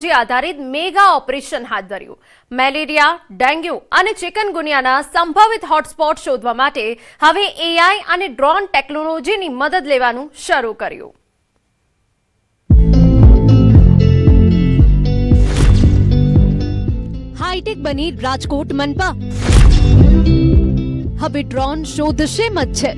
આધારિત mega operation હાથ ધર્યું। મેલેરિયા, ડેન્ગ્યુ અને ચિકનગુનિયાના સંભવિત હોટસ્પોટ શોધવા માટે હવે એઆઈ અને ડ્રોન ટેકનોલોજીની મદદ લેવાનું શરૂ કર્યું। હાઈટેક બની રાજકોટ મનપા, હવે ડ્રોન શોધશે મચ્છર।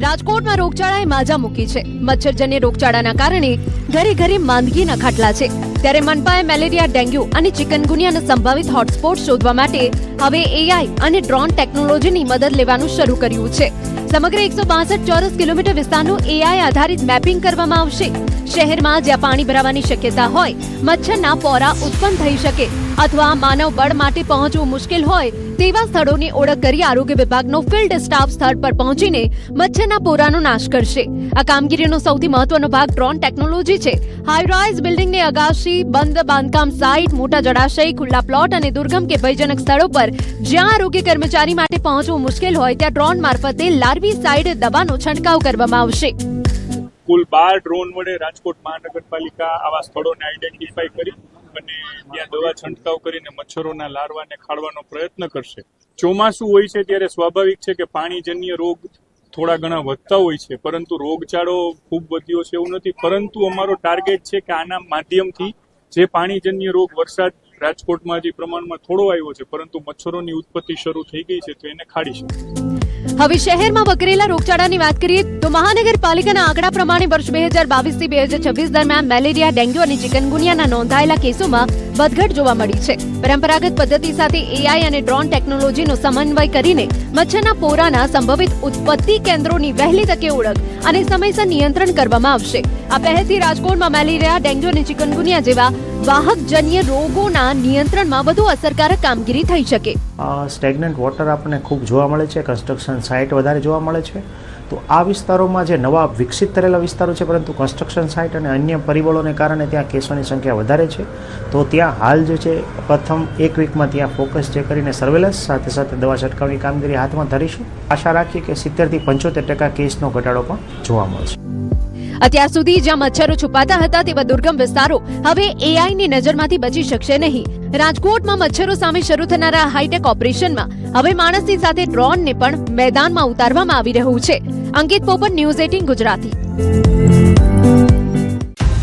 રાજકોટમાં રોગચાળાએ માજા મૂકી છે। મચ્છરજન્ય રોગચાળાના કારણે ઘરે ઘરે માંદગીના ખાટલા છે, ત્યારે મનપાએ મેલેરિયા, ડેન્ગ્યુ અને ચિકનગુનિયાના સંભવિત હોટસ્પોટ શોધવા માટે હવે એઆઈ અને ડ્રોન ટેકનોલોજીની મદદ લેવાનું શરૂ કર્યું છે। સમગ્ર 162 ચોરસ કિલોમીટર વિસ્તારનું એઆઈ આધારિત મેપિંગ કરવામાં આવશે। શહેરમાં જ્યાં પાણી ભરાવાની શક્યતા હોય, મચ્છરના પોરા ઉત્પન્ન થઈ શકે અથવા માનવ બળ માટે પહોંચવું મુશ્કેલ હોય તેવા સ્થળોની ઓળખ કરી આરોગ્ય વિભાગનો ફિલ્ડ સ્ટાફ સ્થળ પર પહોંચીને મચ્છરના પોરાનો નાશ કરશે। આ કામગીરીનો સૌથી મહત્વનો ભાગ ડ્રોન ટેકનોલોજી છે। હાઈરાઇઝ બિલ્ડિંગની અગાશી, બંધ બાંધકામ સાઇટ, મોટા જળાશય, ખુલ્લા પ્લોટ અને દુર્ગમ કે ભયજનક સ્થળો પર જ્યાં આરોગ્ય કર્મચારી માટે પહોંચવું મુશ્કેલ હોય ત્યાં ડ્રોન મારફતે લાર્વીસાઇડ દવાનો છંટકાવ કરવામાં આવશે। કુલ 12 ડ્રોન વડે રાજકોટ મહાનગરપાલિકા આવા સ્થળોને આઈડેન્ટિફાઈ કરી અને ત્યાં દવા છંટકાવ કરીને મચ્છરોના લાર્વાને ખાળવાનો પ્રયત્ન કરશે। ચોમાસું હોય છે ત્યારે સ્વાભાવિક છે કે પાણીજન્ય રોગ થોડા ઘણા વધતા હોય છે, પરંતુ રોગચાળો ખૂબ વધ્યો છે એવું નથી। પરંતુ અમારો ટાર્ગેટ છે કે આના માધ્યમથી જે પાણીજન્ય રોગ વરસાદ રાજકોટમાં જે પ્રમાણમાં થોડો આવ્યો છે, પરંતુ મચ્છરોની ઉત્પત્તિ શરૂ થઈ ગઈ છે તો એને ખાડીશું। હવે શહેરમાં વકરેલા રોગચાળાની વાત કરીએ તો મહાનગરપાલિકાના આંકડા પ્રમાણે વર્ષ 2022 થી 2026 દરમિયાન મેલેરિયા, ડેન્ગ્યુ અને ચિકનગુનિયાના નોંધાયેલા કેસોમાં વધઘટ જોવા મળી છે। પરંપરાગત પદ્ધતિ સાથે એઆઈ અને ડ્રોન ટેકનોલોજીનો સમન્વય કરીને મચ્છરના પોરાના સંભવિત ઉત્પત્તિ કેન્દ્રોની વહેલી તકે ઓળખ અને સમયસર નિયંત્રણ કરવામાં આવશે। આ પહેલથી રાજકોટમાં મેલેરિયા, ડેન્ગ્યુ અને ચિકનગુનિયા જેવા વાહકજન્ય રોગોના નિયંત્રણમાં વધુ અસરકારક કામગીરી થઈ શકે। સ્ટેગ્નન્ટ વોટર આપણને ખૂબ જોવા મળે છે, કન્સ્ટ્રક્શન સાઇટ વધારે જોવા મળે છે, તો આ વિસ્તારોમાં જે નવા વિકસિત કરેલા વિસ્તારો છે પરંતુ કન્સ્ટ્રક્શન સાઇટ અને અન્ય પરિબળોને કારણે ત્યાં કેસોની સંખ્યા વધારે છે, તો ત્યાં હાલ જે છે પ્રથમ એક વીકમાં ત્યાં ફોકસ જે કરીને સર્વેલન્સ સાથે સાથે દવા છંટકાવની કામગીરી હાથમાં ધરીશું। આશા રાખીએ કે 70 થી 75% કેસનો ઘટાડો પણ જોવા મળશે। અત્યાર સુધી જ્યાં મચ્છરો છુપાતા હતા તેવા દુર્ગમ વિસ્તારો હવે એઆઈની નજરમાંથી બચી શકશે નહીં। રાજકોટમાં મચ્છરો સામે શરૂ થનારા હાઈટેક ઓપરેશનમાં હવે માણસની સાથે ડ્રોનને પણ મેદાનમાં ઉતારવામાં આવી રહ્યું છે। અંકિત પોપટ, ન્યૂઝ 18 ગુજરાતી।